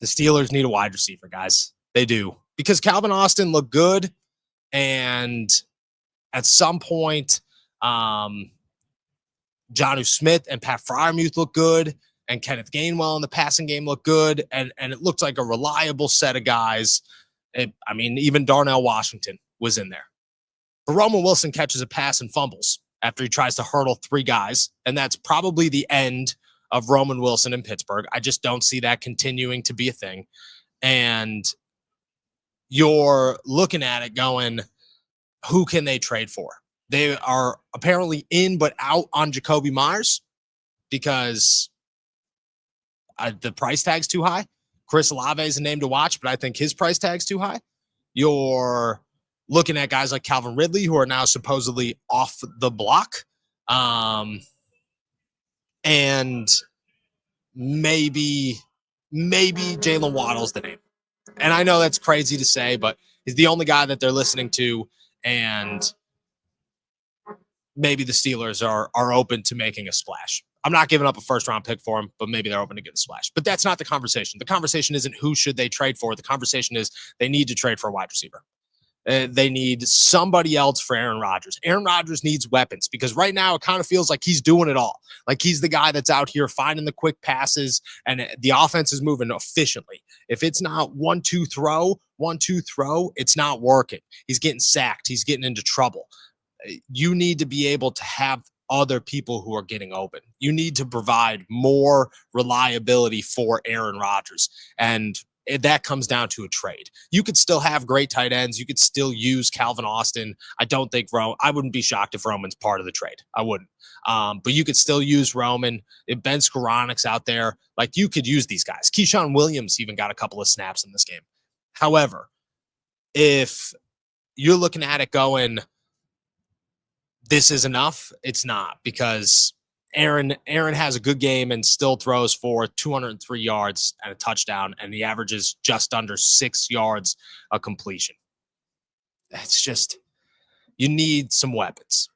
The Steelers need a wide receiver, guys. They do. Because Calvin Austin looked good, and at some point, Jonnu Smith and Pat Fryermuth looked good, and Kenneth Gainwell in the passing game looked good, and it looked like a reliable set of guys. Even Darnell Washington was in there. But Roman Wilson catches a pass and fumbles after he tries to hurdle 3 guys, and that's probably the end of Roman Wilson in Pittsburgh. I just don't see that continuing to be a thing. And you're looking at it going, who can they trade for? They are apparently in but out on Jacoby Myers because the price tag's too high. Chris Olave is a name to watch, but I think his price tag's too high. You're looking at guys like Calvin Ridley, who are now supposedly off the block. And maybe Jalen Waddle's the name. And I know that's crazy to say, but he's the only guy that they're listening to. And maybe the Steelers are open to making a splash. I'm not giving up a first-round pick for him, but maybe they're open to get a splash. But that's not the conversation. The conversation isn't who should they trade for. The conversation is they need to trade for a wide receiver. They need somebody else for Aaron Rodgers. Aaron Rodgers needs weapons because right now it kind of feels like he's doing it all. Like he's the guy that's out here finding the quick passes and the offense is moving efficiently. If it's not 1-2 throw, it's not working. He's getting sacked. He's getting into trouble. You need to be able to have other people who are getting open. You need to provide more reliability for Aaron Rodgers. And that comes down to a trade. You could still have great tight ends. You could still use Calvin Austin. I wouldn't be shocked if Roman's part of the trade. I wouldn't. But you could still use Roman. If Ben Skoronek's out there, like you could use these guys. Keyshawn Williams even got a couple of snaps in this game. However, if you're looking at it going, this is enough, it's not, because Aaron has a good game and still throws for 203 yards and a touchdown, and he averages just under 6 yards a completion. It's just, you need some weapons.